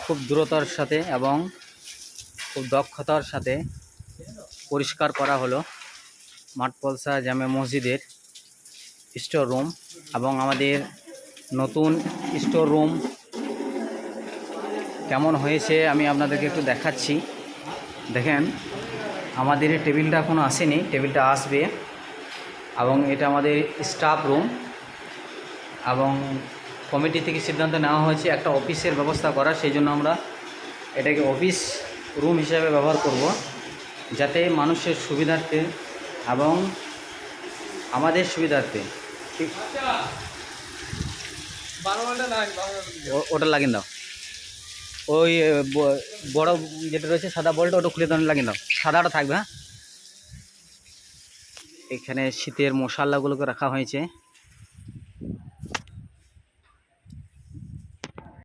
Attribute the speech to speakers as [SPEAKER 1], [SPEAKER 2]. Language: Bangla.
[SPEAKER 1] খুব দ্রুততার সাথে এবং খুব দক্ষতার সাথে পরিষ্কার করা হলো মাঠপলসা জামে মসজিদের স্টোর রুম এবং আমাদের নতুন স্টোর রুম কেমন হয়েছে আমি আপনাদেরকে একটু দেখাচ্ছি। দেখেন, আমাদের এই টেবিলটা এখনও আসেনি, টেবিলটা আসবে এবং এটা আমাদের স্টাফ রুম এবং কমিটি থেকে সিদ্ধান্ত নেওয়া হয়েছে একটা অফিসের ব্যবস্থা করা, সেই জন্য আমরা এটাকে অফিস রুম হিসাবে ব্যবহার করব, যাতে মানুষের সুবিধার্থে এবং আমাদের সুবিধার্থে। ঠিক, ওটা লাগিয়ে দাও, ওই বড় যেটা রয়েছে সাদা বলটা ওটা খুলে দাও, লাগিয়ে দাও, সাদাটা থাকবে। হ্যাঁ, এখানে শীতের মশলাগুলোকে রাখা হয়েছে।